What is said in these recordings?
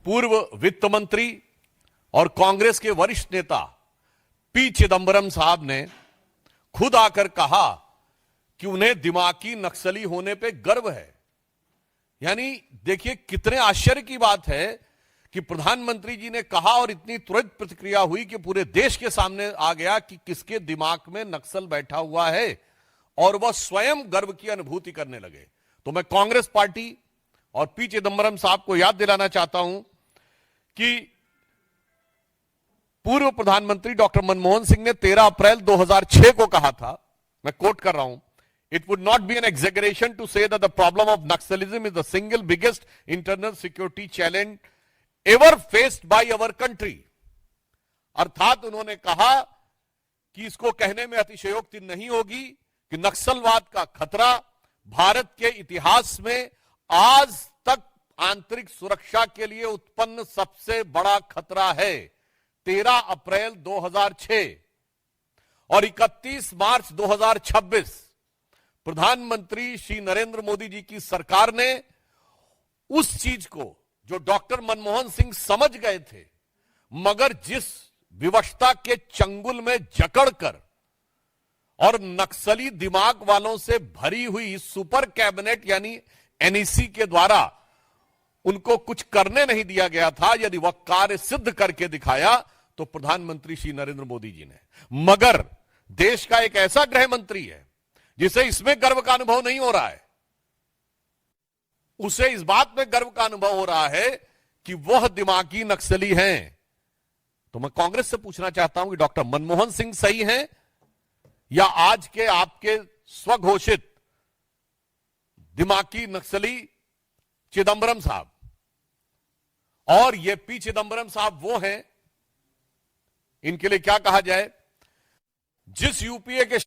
पूर्व वित्त मंत्री और कांग्रेस के वरिष्ठ नेता पी चिदंबरम साहब ने खुद आकर कहा कि उन्हें दिमागी नक्सली होने पे गर्व है। यानी देखिए कितने आश्चर्य की बात है कि प्रधानमंत्री जी ने कहा और इतनी तुरंत प्रतिक्रिया हुई कि पूरे देश के सामने आ गया कि किसके दिमाग में नक्सल बैठा हुआ है और वह स्वयं गर्व की अनुभूति करने लगे। तो मैं कांग्रेस पार्टी और पी चिदंबरम साहब को याद दिलाना चाहता हूं कि पूर्व प्रधानमंत्री डॉक्टर मनमोहन सिंह ने 13 अप्रैल 2006 को कहा था, मैं कोट कर रहा हूं, it would not be an exaggeration to say that the problem of Naxalism is the single biggest internal security challenge ever faced by our country. अर्थात उन्होंने कहा कि इसको कहने में अतिशयोक्ति नहीं होगी कि नक्सलवाद का खतरा भारत के इतिहास में आज तक आंतरिक सुरक्षा के लिए उत्पन्न सबसे बड़ा खतरा है। 13 अप्रैल 2006 और 31 मार्च 2026 प्रधानमंत्री श्री नरेंद्र मोदी जी की सरकार ने उस चीज को जो डॉक्टर मनमोहन सिंह समझ गए थे, मगर जिस विवशता के चंगुल में जकड़कर और नक्सली दिमाग वालों से भरी हुई सुपर कैबिनेट यानी एनईसी के द्वारा उनको कुछ करने नहीं दिया गया था, यदि वह कार्य सिद्ध करके दिखाया तो प्रधानमंत्री श्री नरेंद्र मोदी जी ने। मगर देश का एक ऐसा गृह मंत्री है जिसे इसमें गर्व का अनुभव नहीं हो रहा है, उसे इस बात में गर्व का अनुभव हो रहा है कि वह दिमागी नक्सली हैं। तो मैं कांग्रेस से पूछना चाहता हूं कि डॉक्टर मनमोहन सिंह सही हैं या आज के आपके स्वघोषित दिमागी नक्सली चिदंबरम साहब? और ये पी चिदंबरम साहब वो हैं, इनके लिए क्या कहा जाए, जिस यूपीए के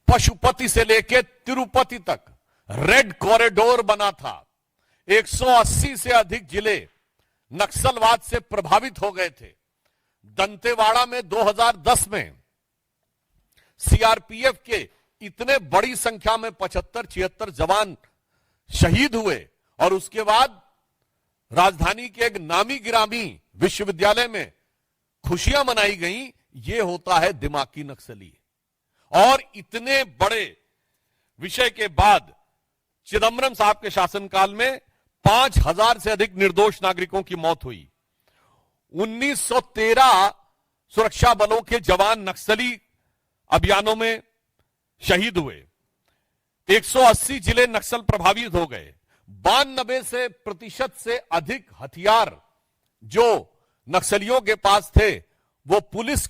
पशुपति से लेकर तिरुपति तक रेड कॉरिडोर बना था, 180 से अधिक जिले नक्सलवाद से प्रभावित हो गए थे। दंतेवाड़ा में 2010 में सीआरपीएफ के इतने बड़ी संख्या में 75-76 जवान शहीद हुए और उसके बाद राजधानी के एक नामी गिरामी विश्वविद्यालय में खुशियां मनाई गई। यह होता है दिमागी नक्सली। और इतने बड़े विषय के बाद चिदंबरम साहब के शासनकाल में 5000 से अधिक निर्दोष नागरिकों की मौत हुई। 1913 सुरक्षा बलों के जवान नक्सली अभियानों में शहीद हुए। 180 जिले नक्सल प्रभावित हो गए। 92% से अधिक हथियार जो नक्सलियों के पास थे वो पुलिस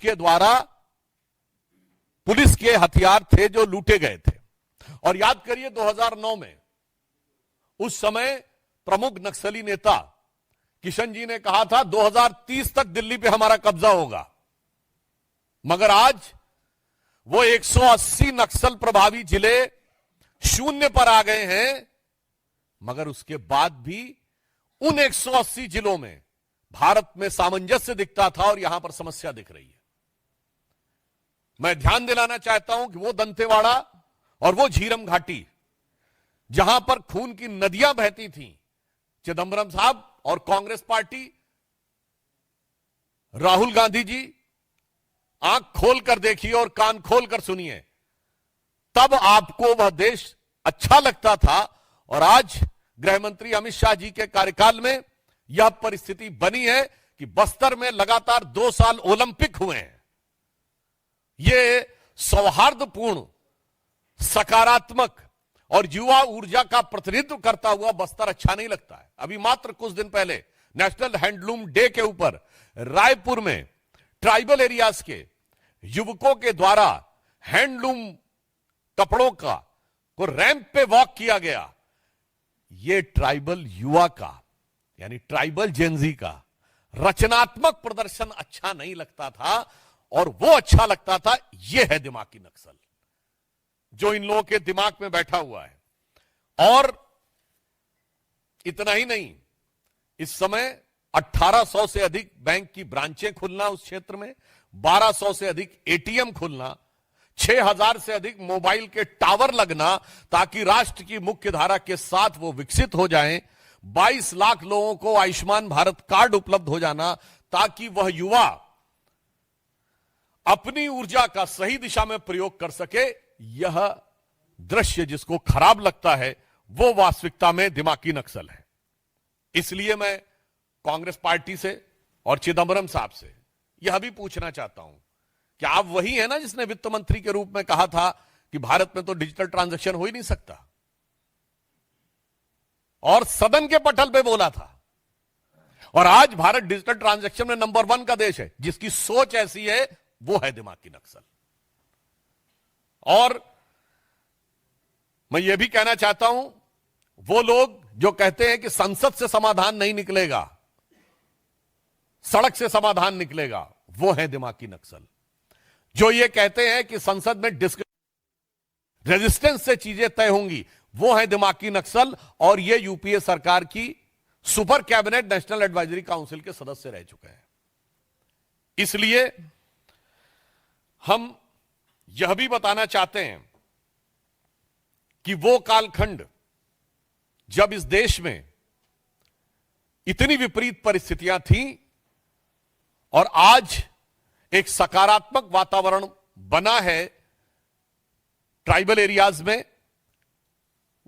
के हथियार थे जो लूटे गए थे। और याद करिए 2009 में उस समय प्रमुख नक्सली नेता किशन जी ने कहा था 2030 तक दिल्ली पे हमारा कब्जा होगा, मगर आज वो 180 नक्सल प्रभावी जिले शून्य पर आ गए हैं। मगर उसके बाद भी उन 180 जिलों में भारत में सामंजस्य दिखता था और यहां पर समस्या दिख रही है। मैं ध्यान दिलाना चाहता हूं कि वो दंतेवाड़ा और वो झीरम घाटी जहां पर खून की नदियां बहती थीं, चिदंबरम साहब और कांग्रेस पार्टी, राहुल गांधी जी आंख खोलकर देखिए और कान खोलकर सुनिए, तब आपको वह देश अच्छा लगता था। और आज गृह मंत्री अमित शाह जी के कार्यकाल में यह परिस्थिति बनी है कि बस्तर में लगातार 2 साल ओलंपिक हुए हैं। यह सौहार्दपूर्ण, सकारात्मक और युवा ऊर्जा का प्रतिनिधित्व करता हुआ बस्तर अच्छा नहीं लगता है। अभी मात्र कुछ दिन पहले नेशनल हैंडलूम डे के ऊपर रायपुर में ट्राइबल एरियाज के युवकों के द्वारा हैंडलूम कपड़ों को रैंप पे वॉक किया गया। ये ट्राइबल युवा का यानी ट्राइबल जेनजी का रचनात्मक प्रदर्शन अच्छा नहीं लगता था और वो अच्छा लगता था। यह है दिमागी नक्सल जो इन लोगों के दिमाग में बैठा हुआ है। और इतना ही नहीं, इस समय 1800 से अधिक बैंक की ब्रांचें खुलना उस क्षेत्र में, 1200 से अधिक एटीएम खुलना, 6000 से अधिक मोबाइल के टावर लगना ताकि राष्ट्र की मुख्य धारा के साथ वो विकसित हो जाएं। 22 लाख लोगों को आयुष्मान भारत कार्ड उपलब्ध हो जाना, ताकि वह युवा अपनी ऊर्जा का सही दिशा में प्रयोग कर सके। यह दृश्य जिसको खराब लगता है वो वास्तविकता में दिमागी नक्सल है। इसलिए मैं कांग्रेस पार्टी से और चिदंबरम साहब से यह भी पूछना चाहता हूं कि आप वही है ना जिसने वित्त मंत्री के रूप में कहा था कि भारत में तो डिजिटल ट्रांजैक्शन हो ही नहीं सकता, और सदन के पटल पे बोला था। और आज भारत डिजिटल ट्रांजैक्शन में नंबर 1 का देश है। जिसकी सोच ऐसी है वो है दिमागी नक्सल। और मैं ये भी कहना चाहता हूं, वो लोग जो कहते हैं कि संसद से समाधान नहीं निकलेगा, सड़क से समाधान निकलेगा, वो है दिमागी नक्सल। जो ये कहते हैं कि संसद में रेजिस्टेंस से चीजें तय होंगी, वो है दिमागी नक्सल। और ये यूपीए सरकार की super cabinet national advisory council के सदस्य रह चुके हैं। इसलिए हम यह भी बताना चाहते हैं कि वो कालखंड जब इस देश में इतनी विपरीत परिस्थितियां थीं और आज एक सकारात्मक वातावरण बना है ट्राइबल एरियाज में,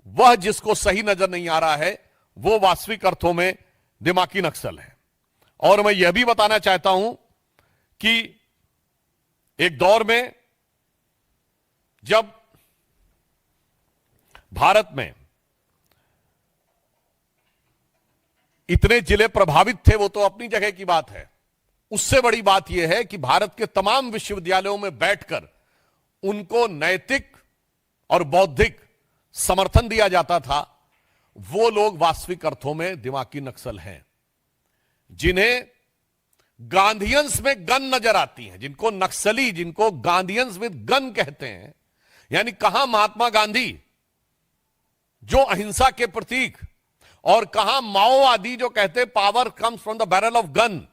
वह जिसको सही नजर नहीं आ रहा है वो वास्तविक अर्थों में दिमागी नक्सल है। और मैं यह भी बताना चाहता हूं कि एक दौर में जब भारत में इतने जिले प्रभावित थे, वो तो अपनी जगह की बात है। उससे बड़ी बात यह है कि भारत के तमाम विश्वविद्यालयों में बैठकर उनको नैतिक और बौद्धिक समर्थन दिया जाता था। वो लोग वास्तविक अर्थों में दिमागी नक्सल हैं, जिन्हें गांधीयंस में गन नजर आती हैं, जिनको नक्सली, जिनको गांधीयंस विद गन कहते हैं। यानी कहां महात्मा गांधी जो अहिंसा के प्रतीक, और कहां माओवादी जो कहते power comes from the barrel of gun,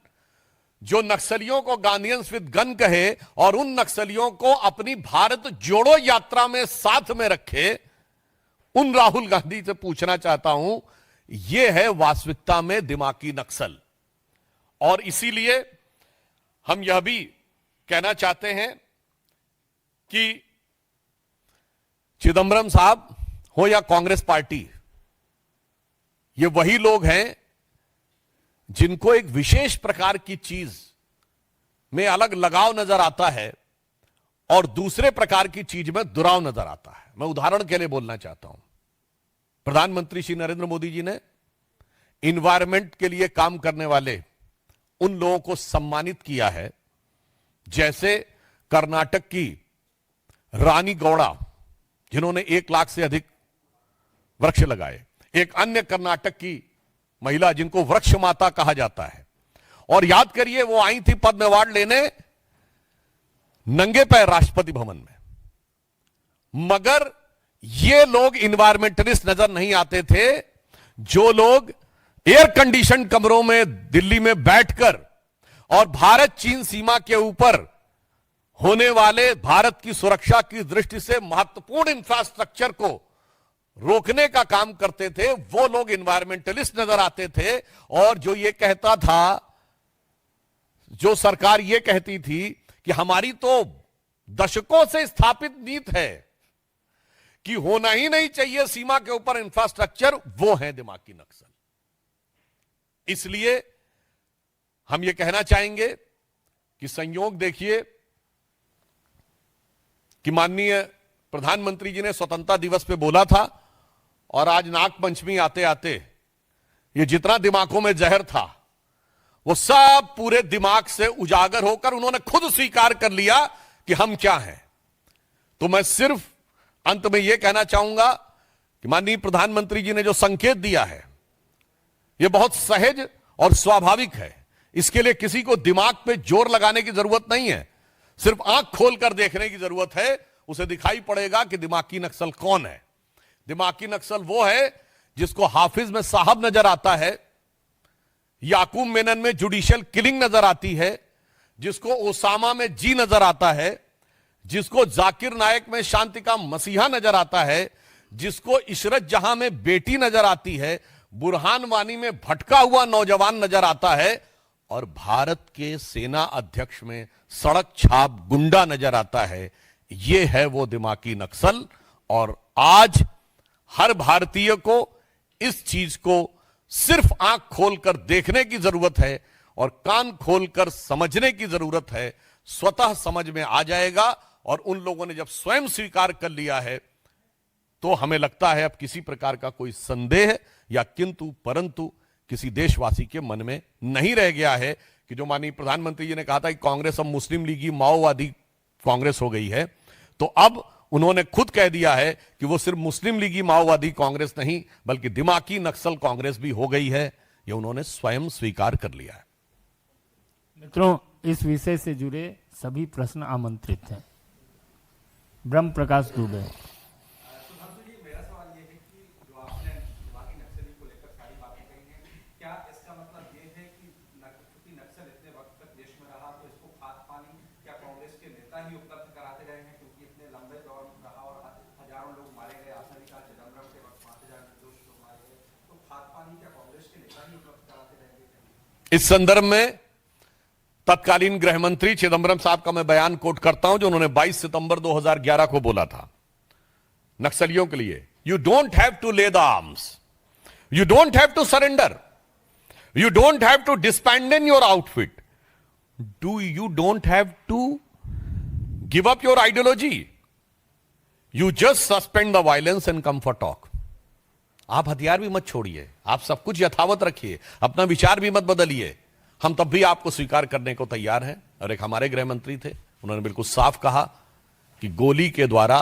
जो नक्सलियों को गांधीयंस विद गन कहे और उन नक्सलियों को अपनी भारत जोड़ो यात्रा में साथ में रखे। उन राहुल गांधी से पूछना चाहता हूं, यह है वास्तविकता में दिमागी नक्सल। और इसीलिए हम यह भी कहना चाहते हैं कि चिदंबरम साहब हो या कांग्रेस पार्टी, ये वही लोग हैं जिनको एक विशेष प्रकार की चीज में अलग लगाव नजर आता है और दूसरे प्रकार की चीज में दुराव नजर आता है। मैं उदाहरण के लिए बोलना चाहता हूं, प्रधानमंत्री श्री नरेंद्र मोदी जी ने इन्वायरमेंट के लिए काम करने वाले उन लोगों को सम्मानित किया है, जैसे कर्नाटक की रानी गौड़ा, जिन्होंने 1 लाख से अधिक वृक्ष लगाए। एक अन्य कर्नाटक की महिला जिनको वृक्ष माता कहा जाता है, और याद करिए वो आई थी पद्म अवार्ड लेने नंगे पैर राष्ट्रपति भवन में। मगर ये लोग इन्वायरमेंटलिस्ट नजर नहीं आते थे, जो लोग एयर कंडीशन कमरों में दिल्ली में बैठकर और भारत चीन सीमा के ऊपर होने वाले भारत की सुरक्षा की दृष्टि से महत्वपूर्ण इंफ्रास्ट्रक्चर को रोकने का काम करते थे, वो लोग इन्वायरमेंटलिस्ट नजर आते थे। और जो ये कहता था, जो सरकार ये कहती थी कि हमारी तो दशकों से स्थापित नीति है कि होना ही नहीं चाहिए सीमा के ऊपर इंफ्रास्ट्रक्चर, वो है दिमागी नक्सल। इसलिए हम ये कहना चाहेंगे कि संयोग देखिए कि माननीय प्रधानमंत्री जी ने स्वतंत्रता दिवस पे बोला था, और आज नागपंचमी आते आते ये जितना दिमागों में जहर था वो सब पूरे दिमाग से उजागर होकर उन्होंने खुद स्वीकार कर लिया कि हम क्या हैं। तो मैं सिर्फ अंत में यह कहना चाहूंगा कि माननीय प्रधानमंत्री जी ने जो संकेत दिया है यह बहुत सहज और स्वाभाविक है। इसके लिए किसी को दिमाग पे जोर लगाने की जरूरत नहीं है, सिर्फ आंख खोलकर देखने की जरूरत है। उसे दिखाई पड़ेगा कि दिमागी नक्सल कौन है। दिमागी नक्सल वो है जिसको हाफिज में साहब नजर आता है, याकूब मेनन में जुडिशियल किलिंग नजर आती है, जिसको ओसामा में जी नजर आता है, जिसको जाकिर नायक में शांति का मसीहा नजर आता है, जिसको इशरत जहां में बेटी नजर आती है, बुरहान वानी में भटका हुआ नौजवान नजर आता है और भारत के सेना अध्यक्ष में सड़क छाप गुंडा नजर आता है। यह है वो दिमागी नक्सल। और आज हर भारतीय को इस चीज को सिर्फ आंख खोलकर देखने की जरूरत है और कान खोलकर समझने की जरूरत है। स्वतः समझ में आ जाएगा। और उन लोगों ने जब स्वयं स्वीकार कर लिया है तो हमें लगता है अब किसी प्रकार का कोई संदेह या किंतु परंतु किसी देशवासी के मन में नहीं रह गया है कि जो माननीय प्रधानमंत्री जी ने कहा था कि कांग्रेस अब मुस्लिम लीगी माओवादी कांग्रेस हो गई है, तो अब उन्होंने खुद कह दिया है कि वो सिर्फ मुस्लिम लीगी माओवादी कांग्रेस नहीं बल्कि दिमागी नक्सल कांग्रेस भी हो गई है। ये उन्होंने स्वयं स्वीकार कर लिया है। मित्रों, इस विषय से जुड़े सभी प्रश्न आमंत्रित हैं। ब्रह्म प्रकाश दुबे। इस संदर्भ में तत्कालीन गृह मंत्री चिदंबरम साहब का मैं बयान कोट करता हूं जो उन्होंने 22 सितंबर 2011 को बोला था नक्सलियों के लिए। You don't have to lay the arms, you don't have to surrender, you don't have to disband your outfit, you don't have to give up your ideology, you just suspend the violence and come for talk. आप हथियार भी मत छोड़िए, आप सब कुछ यथावत रखिए, अपना विचार भी मत बदलिए, हम तब भी आपको स्वीकार करने को तैयार हैं। और एक हमारे गृह मंत्री थे, उन्होंने बिल्कुल साफ कहा कि गोली के द्वारा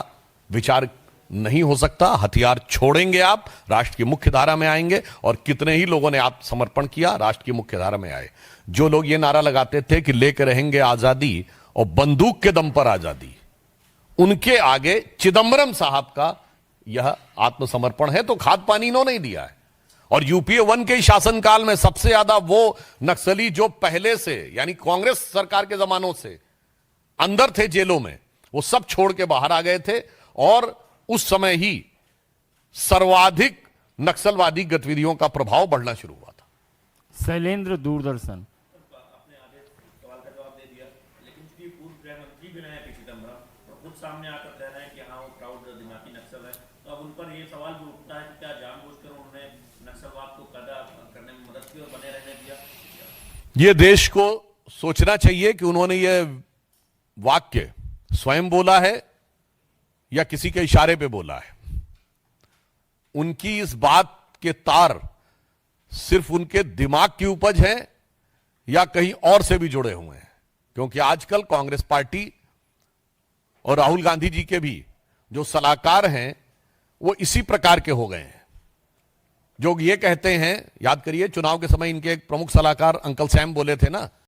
विचार नहीं हो सकता, हथियार छोड़ेंगे आप, राष्ट्र की मुख्य धारा में आएंगे। और कितने ही लोगों ने आत्मसमर्पण किया, राष्ट्र की मुख्य धारा में आए। जो लोग ये नारा लगाते थे कि लेकर रहेंगे आजादी और बंदूक के दम पर आजादी, उनके आगे चिदंबरम साहब का यह आत्मसमर्पण है। तो खाद पानी इन्होंने नहीं दिया है। और यूपीए 1 के शासनकाल में सबसे ज्यादा वो नक्सली जो पहले से यानी कांग्रेस सरकार के जमानों से अंदर थे जेलों में, वो सब छोड़ के बाहर आ गए थे। और उस समय ही सर्वाधिक नक्सलवादी गतिविधियों का प्रभाव बढ़ना शुरू हुआ था। शैलेंद्र, दूरदर्शन। आपने आधे सवाल का जवाब दे दिया, लेकिन चूंकि पूर्व गृह मंत्री भी रहे चिदंबरम और खुद सामने आकर कह रहे हैं कि हाँ वो प्राउड दिमागी नक्सल है, तो अब उन पर यह सवाल भी उठता है कि क्या जानबूझकर उन्होंने नक्सलवाद को पैदा करने में मदद की और बने रहने दिया? यह देश को सोचना चाहिए कि उन्होंने यह वाक्य स्वयं बोला है या किसी के इशारे पे बोला है। उनकी इस बात के तार सिर्फ उनके दिमाग की उपज है या कहीं और से भी जुड़े हुए हैं। क्योंकि आजकल कांग्रेस पार्टी और राहुल गांधी जी के भी जो सलाहकार हैं वो इसी प्रकार के हो गए हैं, जो ये कहते हैं, याद करिए चुनाव के समय इनके एक प्रमुख सलाहकार अंकल सैम बोले थे ना